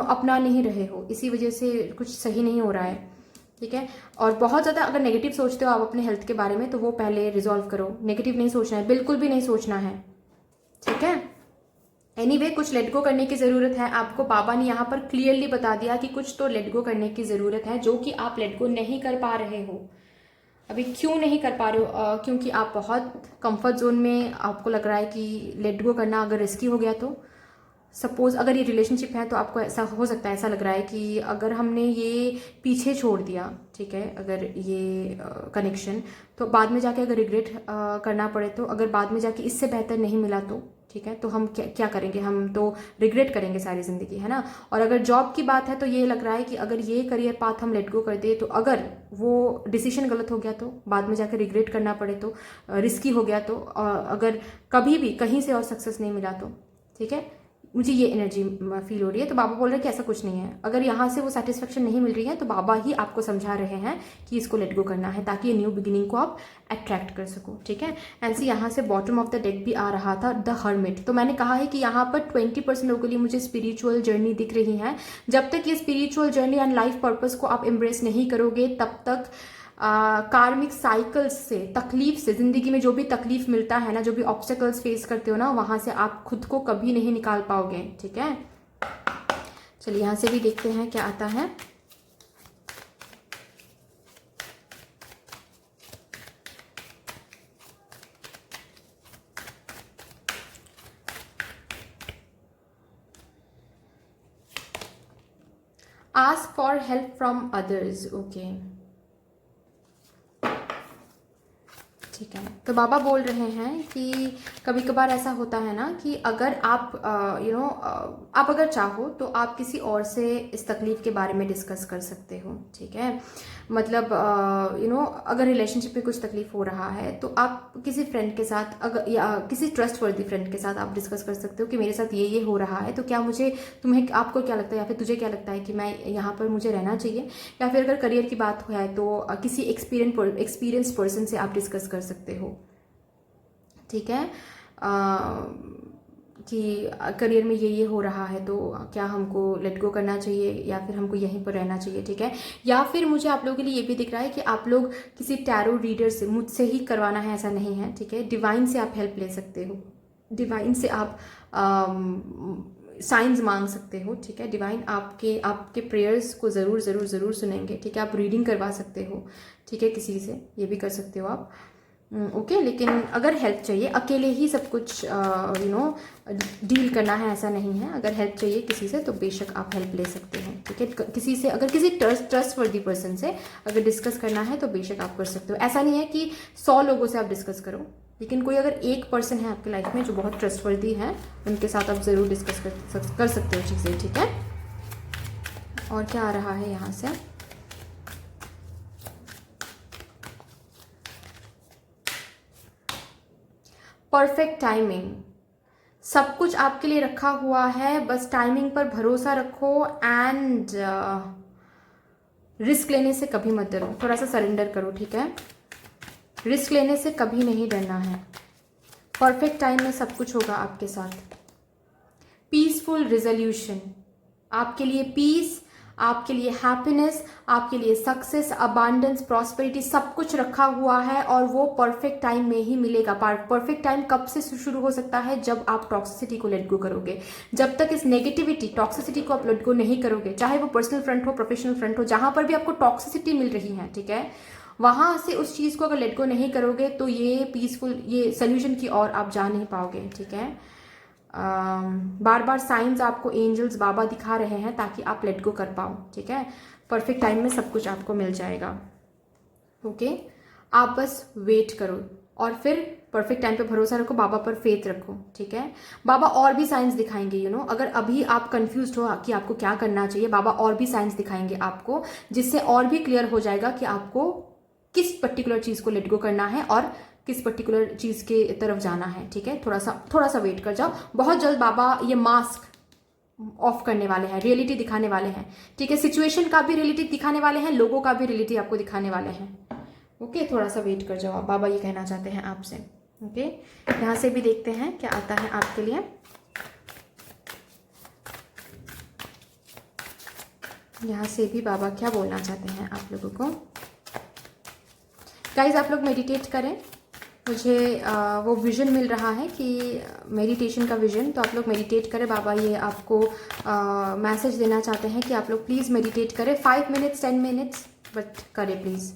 S1: अपना नहीं रहे हो, इसी वजह से कुछ सही नहीं हो रहा है, ठीक है। और बहुत ज़्यादा अगर नेगेटिव सोचते हो आप अपने हेल्थ के बारे में, तो वो पहले रिजॉल्व करो। नेगेटिव नहीं सोचना है, बिल्कुल भी नहीं सोचना है, ठीक है। एनीवे, कुछ लेट गो करने की ज़रूरत है आपको। बाबा ने यहाँ पर क्लियरली बता दिया कि कुछ तो लेट गो करने की ज़रूरत है, जो कि आप लेट गो नहीं कर पा रहे हो। अभी क्यों नहीं कर पा रहे हो? क्योंकि आप बहुत कंफर्ट जोन में, आपको लग रहा है कि लेट गो करना अगर रिस्की हो गया तो। सपोज अगर ये रिलेशनशिप है तो आपको ऐसा हो सकता है, ऐसा लग रहा है कि अगर हमने ये पीछे छोड़ दिया, ठीक है, अगर ये कनेक्शन, तो बाद में जाके अगर रिग्रेट करना पड़े तो, अगर बाद में जाके इससे बेहतर नहीं मिला तो, ठीक है, तो हम क्या करेंगे? हम तो रिग्रेट करेंगे सारी ज़िंदगी, है ना। और अगर जॉब की बात है तो ये लग रहा है कि अगर ये करियर पाथ हम लेट गो कर दे तो अगर वो डिसीजन गलत हो गया तो, बाद में जाकर रिग्रेट करना पड़े तो, रिस्की हो गया तो, अगर कभी भी कहीं से और सक्सेस नहीं मिला तो, ठीक है, मुझे ये एनर्जी फील हो रही है। तो बाबा बोल रहे हैं कि ऐसा कुछ नहीं है। अगर यहाँ से वो सेटिस्फेक्शन नहीं मिल रही है तो बाबा ही आपको समझा रहे हैं कि इसको लेट गो करना है, ताकि ये न्यू बिगिनिंग को आप अट्रैक्ट कर सको, ठीक है। एंड सी यहाँ से बॉटम ऑफ द डेक भी आ रहा था, द हर्मिट। तो मैंने कहा है कि यहाँ पर 20% लोगों के लिए मुझे स्पिरिचुअल जर्नी दिख रही है। जब तक ये spiritual journey and life purpose को आप एम्ब्रेस नहीं करोगे, तब तक कार्मिक साइकिल्स से, तकलीफ से, जिंदगी में जो भी तकलीफ मिलता है ना, जो भी ऑब्स्टेकल्स फेस करते हो ना, वहां से आप खुद को कभी नहीं निकाल पाओगे, ठीक है। चलिए यहां से भी देखते हैं क्या आता है। Ask for help from others, okay, ठीक है। तो बाबा बोल रहे हैं कि कभी कभार ऐसा होता है ना कि अगर आप आप अगर चाहो तो आप किसी और से इस तकलीफ के बारे में डिस्कस कर सकते हो, ठीक है। मतलब अगर रिलेशनशिप में कुछ तकलीफ हो रहा है तो आप किसी फ्रेंड के साथ, अगर या किसी ट्रस्ट वर्दी फ्रेंड के साथ आप डिस्कस कर सकते हो कि मेरे साथ ये हो रहा है, तो क्या आपको क्या लगता है, या फिर तुझे क्या लगता है कि मैं यहाँ पर मुझे रहना चाहिए। या फिर अगर करियर की बात है तो किसी एक्सपीरियंस पर्सन से आप डिस्कस कर सकते हो, ठीक है, कि करियर में ये हो रहा है तो क्या हमको लेट गो करना चाहिए या फिर हमको यहीं पर रहना चाहिए, ठीक है। या फिर मुझे आप लोगों के लिए ये भी दिख रहा है कि आप लोग किसी टैरो रीडर से, मुझसे ही करवाना है ऐसा नहीं है, ठीक है। डिवाइन से आप हेल्प ले सकते हो, डिवाइन से आप साइंस मांग सकते हो, ठीक है। डिवाइन आपके प्रेयर्स को ज़रूर सुनेंगे, ठीक है। आप रीडिंग करवा सकते हो, ठीक है, किसी से, ये भी कर सकते हो आप, ओके। लेकिन अगर हेल्प चाहिए, अकेले ही सब कुछ डील करना है ऐसा नहीं है। अगर हेल्प चाहिए किसी से तो बेशक आप हेल्प ले सकते हैं, ठीक है। किसी से, अगर किसी ट्रस्ट वर्दी पर्सन से अगर डिस्कस करना है तो बेशक आप कर सकते हो। ऐसा नहीं है कि 100 लोगों से आप डिस्कस करो, लेकिन कोई अगर एक पर्सन है आपकी लाइफ में जो बहुत ट्रस्टवर्दी है, उनके साथ आप ज़रूर डिस्कस कर सकते हो चीज़ें, ठीक है। और क्या आ रहा है यहाँ से? परफेक्ट टाइमिंग, सब कुछ आपके लिए रखा हुआ है, बस टाइमिंग पर भरोसा रखो एंड रिस्क लेने से कभी मत डरो, थोड़ा सा सरेंडर करो, ठीक है। रिस्क लेने से कभी नहीं डरना है। परफेक्ट टाइम में सब कुछ होगा आपके साथ। पीसफुल रिजोल्यूशन, आपके लिए पीस, आपके लिए हैप्पीनेस, आपके लिए सक्सेस, अबांडेंस, प्रॉस्पेरिटी सब कुछ रखा हुआ है और वो परफेक्ट टाइम में ही मिलेगा। परफेक्ट टाइम कब से शुरू हो सकता है? जब आप टॉक्सिसिटी को लेट गो करोगे। जब तक इस नेगेटिविटी टॉक्सिसिटी को आप लेट गो नहीं करोगे, चाहे वो पर्सनल फ्रंट हो, प्रोफेशनल फ्रंट हो, जहां पर भी आपको टॉक्सिसिटी मिल रही है, ठीक है, वहां से उस चीज को अगर लेट गो नहीं करोगे तो ये पीसफुल, ये सोल्यूशन की ओर आप जा नहीं पाओगे, ठीक है। बार बार साइंस आपको एंजल्स बाबा दिखा रहे हैं ताकि आप लेट गो कर पाओ, ठीक है। परफेक्ट टाइम में सब कुछ आपको मिल जाएगा। ओके, आप बस वेट करो और फिर परफेक्ट टाइम पे भरोसा रखो, बाबा पर फेथ रखो, ठीक है। बाबा और भी साइंस दिखाएंगे, अगर अभी आप कंफ्यूज हो कि आपको क्या करना चाहिए, बाबा और भी साइंस दिखाएंगे आपको, जिससे और भी क्लियर हो जाएगा कि आपको किस पर्टिकुलर चीज को लेट गो करना है और किस पर्टिकुलर चीज के तरफ जाना है, ठीक है। थोड़ा सा वेट कर जाओ। बहुत जल्द बाबा ये मास्क ऑफ करने वाले हैं, रियलिटी दिखाने वाले हैं, ठीक है। सिचुएशन का भी रियलिटी दिखाने वाले हैं, लोगों का भी रियलिटी आपको दिखाने वाले हैं। ओके, थोड़ा सा वेट कर जाओ, बाबा ये कहना चाहते हैं आपसे। ओके, यहां से भी देखते हैं क्या आता है आपके लिए। यहां से भी बाबा क्या बोलना चाहते हैं आप लोगों को। गाइज, आप लोग मेडिटेट करें। मुझे वो विजन मिल रहा है कि मेडिटेशन का विजन, तो आप लोग मेडिटेट करें। बाबा ये आपको मैसेज देना चाहते हैं कि आप लोग प्लीज़ मेडिटेट करें, 5 मिनट्स 10 मिनट्स, बट करें please.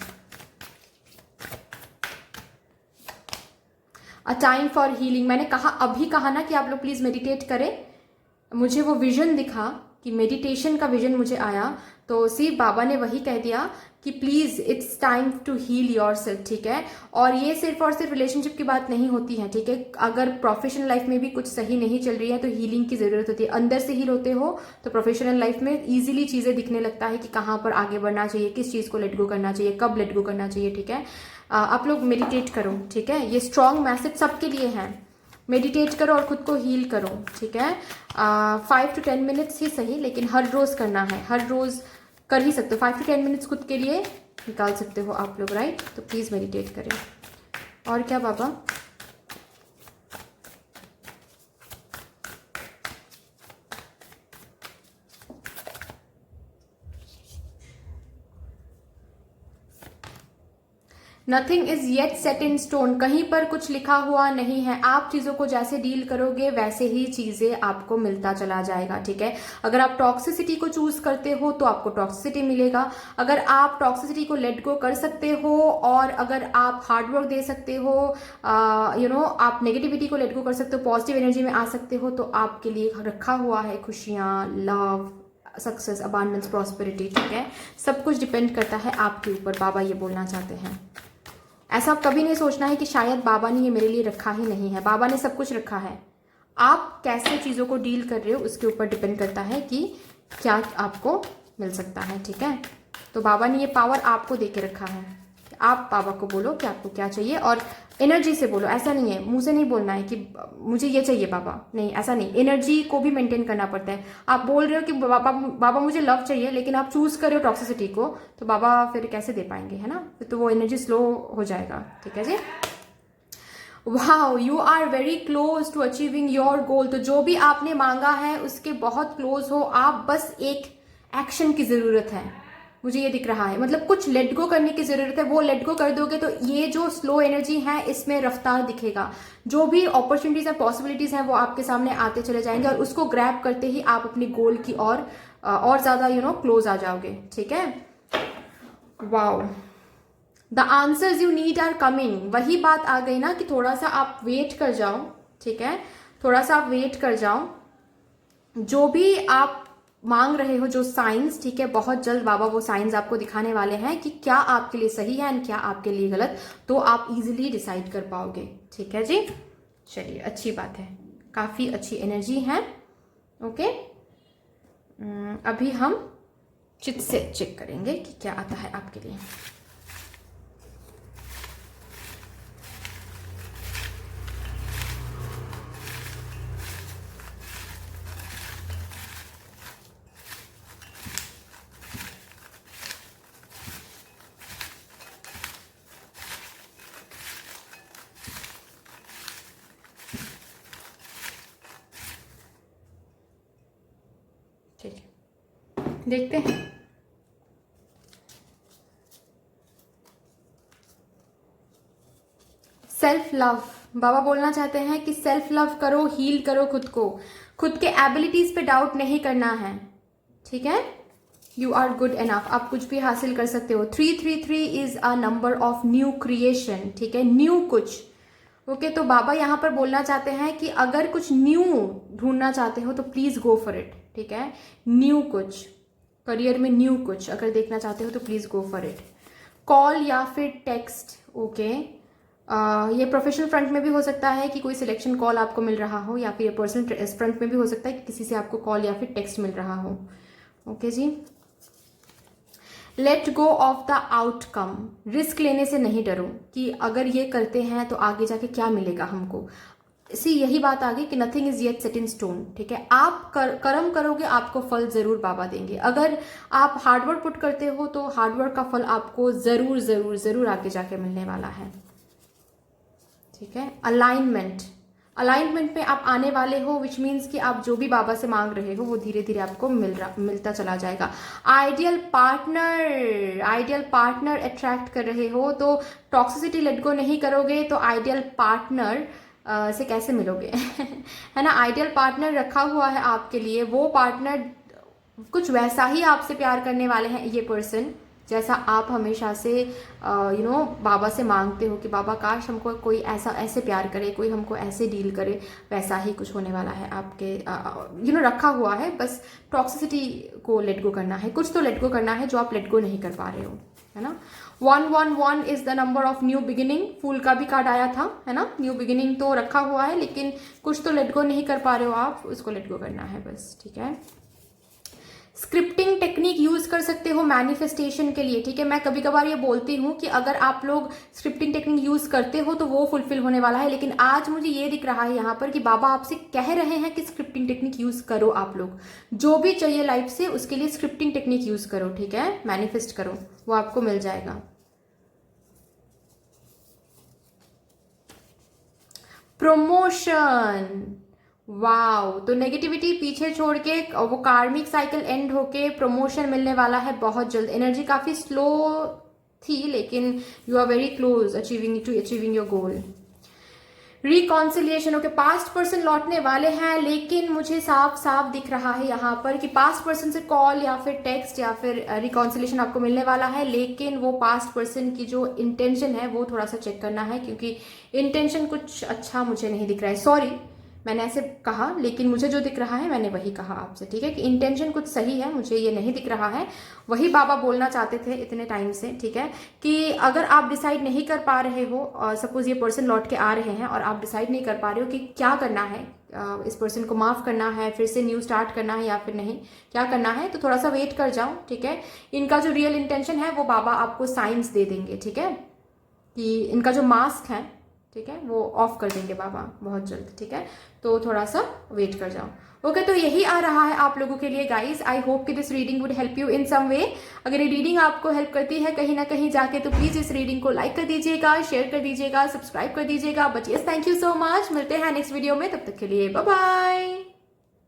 S1: A time for healing, मैंने कहा, अभी कहा ना कि आप लोग प्लीज़ मेडिटेट करें। मुझे वो विजन दिखा कि मेडिटेशन का विजन मुझे आया, तो सिर्फ बाबा ने वही कह दिया कि please it's time to heal yourself, ठीक है। और ये सिर्फ और सिर्फ रिलेशनशिप की बात नहीं होती है, ठीक है। अगर प्रोफेशनल लाइफ में भी कुछ सही नहीं चल रही है तो हीलिंग की ज़रूरत होती है। अंदर से हील होते हो तो प्रोफेशनल लाइफ में ईजिली चीज़ें दिखने लगता है कि कहाँ पर आगे बढ़ना चाहिए, किस चीज़ को लेट गो करना चाहिए, कब लेट गो करना चाहिए, ठीक है। आप लोग मेडिटेट करो, ठीक है। ये स्ट्रॉन्ग मैसेज सबके लिए है। मेडिटेट करो और खुद को हील करो, ठीक है। 5 to 10 मिनट्स ही सही, लेकिन हर रोज़ करना है, हर रोज़ कर ही सकते हो। 5 to 10 मिनट्स खुद के लिए निकाल सकते हो आप लोग, राइट। तो प्लीज़ मेडिटेट करें। और क्या बाबा? Nothing is yet set in stone, कहीं पर कुछ लिखा हुआ नहीं है। आप चीज़ों को जैसे डील करोगे वैसे ही चीज़ें आपको मिलता चला जाएगा, ठीक है। अगर आप टॉक्सिसिटी को चूज करते हो तो आपको टॉक्सिसिटी मिलेगा। अगर आप टॉक्सिसिटी को लेट गो कर सकते हो और अगर आप हार्डवर्क दे सकते हो, आप नेगेटिविटी को लेट गो कर सकते हो, पॉजिटिव एनर्जी में आ सकते हो, तो आपके लिए रखा हुआ है खुशियाँ, लव, सक्सेस, अबांडेंस, प्रॉस्पेरिटी, ठीक है। सब कुछ डिपेंड करता है आपके ऊपर, बाबा ये बोलना चाहते हैं। ऐसा कभी नहीं सोचना है कि शायद बाबा ने ये मेरे लिए रखा ही नहीं है। बाबा ने सब कुछ रखा है। आप कैसे चीज़ों को डील कर रहे हो उसके ऊपर डिपेंड करता है कि क्या आपको मिल सकता है, ठीक है। तो बाबा ने ये पावर आपको दे के रखा है। आप बाबा को बोलो कि आपको क्या चाहिए और एनर्जी से बोलो। ऐसा नहीं है, मुंह से नहीं बोलना है कि मुझे ये चाहिए बाबा, नहीं, ऐसा नहीं। एनर्जी को भी मेंटेन करना पड़ता है। आप बोल रहे हो कि बाबा मुझे लव चाहिए, लेकिन आप चूज कर रहे हो टॉक्सिसिटी को, तो बाबा फिर कैसे दे पाएंगे, है ना। तो वो एनर्जी स्लो हो जाएगा, ठीक है जी। Wow, you are very close to achieving your goal. तो जो भी आपने मांगा है उसके बहुत क्लोज हो आप, बस एक एक्शन की जरूरत है। मुझे ये दिख रहा है, मतलब कुछ लेट गो करने की जरूरत है। वो लेट गो कर दोगे तो ये जो स्लो एनर्जी है इसमें रफ्तार दिखेगा। जो भी अपॉर्चुनिटीज है, पॉसिबिलिटीज हैं, वो आपके सामने आते चले जाएंगे और उसको ग्रैब करते ही आप अपने गोल की और ज्यादा क्लोज आ जाओगे, ठीक है। Wow, the answers you need are coming. वही बात आ गई ना कि थोड़ा सा आप वेट कर जाओ, ठीक है। थोड़ा सा आप वेट कर जाओ। जो भी आप मांग रहे हो, जो साइंस, ठीक है, बहुत जल्द बाबा वो साइंस आपको दिखाने वाले हैं कि क्या आपके लिए सही है एंड क्या आपके लिए गलत, तो आप इजीली डिसाइड कर पाओगे, ठीक है जी। चलिए, अच्छी बात है, काफी अच्छी एनर्जी है। ओके, अभी हम चित से चेक करेंगे कि क्या आता है आपके लिए। ठीक है, देखते हैं। सेल्फ लव, बाबा बोलना चाहते हैं कि सेल्फ लव करो, हील करो खुद को, खुद के एबिलिटीज पे डाउट नहीं करना है, ठीक है। यू आर गुड इनफ, आप कुछ भी हासिल कर सकते हो। 333 is a number of new creation, ठीक है, न्यू कुछ। ओके तो बाबा यहाँ पर बोलना चाहते हैं कि अगर कुछ न्यू ढूंढना चाहते हो तो प्लीज गो फॉर इट, ठीक है। न्यू कुछ करियर में, न्यू कुछ अगर देखना चाहते हो तो please go for it. Call या फिर टेक्स्ट, ओके ये प्रोफेशनल फ्रंट में भी हो सकता है कि कोई सिलेक्शन कॉल आपको मिल रहा हो, या फिर ये पर्सनल फ्रंट में भी हो सकता है कि किसी से आपको कॉल या फिर टेक्स्ट मिल रहा हो। ओके जी। Let go of the outcome, risk लेने से नहीं डरो कि अगर ये करते हैं तो आगे जाके क्या मिलेगा हमको। इसी यही बात आ गई कि nothing is yet set in stone, ठीक है। आप कर्म करोगे, आपको फल जरूर बाबा देंगे। अगर आप हार्डवर्क पुट करते हो तो हार्डवर्क का फल आपको जरूर जरूर जरूर आगे जाके मिलने वाला है, ठीक है। अलाइनमेंट, अलाइनमेंट में आप आने वाले हो, विच मीन्स कि आप जो भी बाबा से मांग रहे हो वो धीरे धीरे आपको मिलता चला जाएगा। Ideal partner, ideal partner attract कर रहे हो तो टॉक्सिसिटी लेट गो नहीं करोगे तो आइडियल पार्टनर से कैसे मिलोगे है ना। आइडियल पार्टनर रखा हुआ है आपके लिए, वो पार्टनर कुछ वैसा ही आपसे प्यार करने वाले हैं ये पर्सन, जैसा आप हमेशा से बाबा से मांगते हो कि बाबा काश हमको कोई ऐसे प्यार करे, कोई हमको ऐसे डील करे, वैसा ही कुछ होने वाला है आपके रखा हुआ है। बस टॉक्सिसिटी को लेट गो करना है, कुछ तो लेट गो करना है जो आप लेट गो नहीं कर पा रहे हो, है ना। 111 is the number of new beginning, fool का भी कार्ड आया था, है ना। न्यू बिगिनिंग तो रखा हुआ है लेकिन कुछ तो लेट गो नहीं कर पा रहे हो आप, उसको लेट गो करना है बस, ठीक है। स्क्रिप्टिंग टेक्निक यूज कर सकते हो मैनिफेस्टेशन के लिए, ठीक है। मैं कभी कभार ये बोलती हूँ कि अगर आप लोग स्क्रिप्टिंग टेक्निक यूज करते हो तो वो फुलफिल होने वाला है, लेकिन आज मुझे ये दिख रहा है यहाँ पर कि बाबा आपसे कह रहे हैं कि स्क्रिप्टिंग टेक्निक यूज करो। आप लोग जो भी चाहिए लाइफ से उसके लिए स्क्रिप्टिंग टेक्निक यूज करो, ठीक है। मैनिफेस्ट करो, वो आपको मिल जाएगा। प्रमोशन, वाओ, तो नेगेटिविटी पीछे छोड़ के वो कार्मिक साइकिल एंड होके प्रमोशन मिलने वाला है बहुत जल्द। एनर्जी काफी स्लो थी लेकिन you are very close achieving your goal. Reconciliation, okay, past person लौटने वाले हैं लेकिन मुझे साफ साफ दिख रहा है यहाँ पर कि पास्ट पर्सन से कॉल या फिर टेक्स्ट या फिर रिकॉन्सिलिएशन आपको मिलने वाला है, लेकिन वो पास्ट पर्सन की जो इंटेंशन है वो थोड़ा सा चेक करना है, क्योंकि इंटेंशन कुछ अच्छा मुझे नहीं दिख रहा है। सॉरी मैंने ऐसे कहा, लेकिन मुझे जो दिख रहा है मैंने वही कहा आपसे, ठीक है, कि इंटेंशन कुछ सही है, मुझे ये नहीं दिख रहा है। वही बाबा बोलना चाहते थे इतने टाइम से, ठीक है, कि अगर आप डिसाइड नहीं कर पा रहे हो, और सपोज ये पर्सन लौट के आ रहे हैं और आप डिसाइड नहीं कर पा रहे हो कि क्या करना है, इस पर्सन को माफ करना है, फिर से न्यू स्टार्ट करना है या फिर नहीं, क्या करना है, तो थोड़ा सा वेट कर जाओ, ठीक है। इनका जो रियल इंटेंशन है वो बाबा आपको साइंस दे देंगे, ठीक है, कि इनका जो मास्क है, ठीक है, वो ऑफ कर देंगे बाबा बहुत जल्द, ठीक है, तो थोड़ा सा वेट कर जाओ। ओके तो यही आ रहा है आप लोगों के लिए गाइज। आई होप कि this reading would help you in some way. अगर ये रीडिंग आपको हेल्प करती है कहीं ना कहीं जाके तो प्लीज इस रीडिंग को लाइक कर दीजिएगा, शेयर कर दीजिएगा, सब्सक्राइब कर दीजिएगा। But yes, thank you so much, मिलते हैं नेक्स्ट वीडियो में, तब तक के लिए बाय बाय।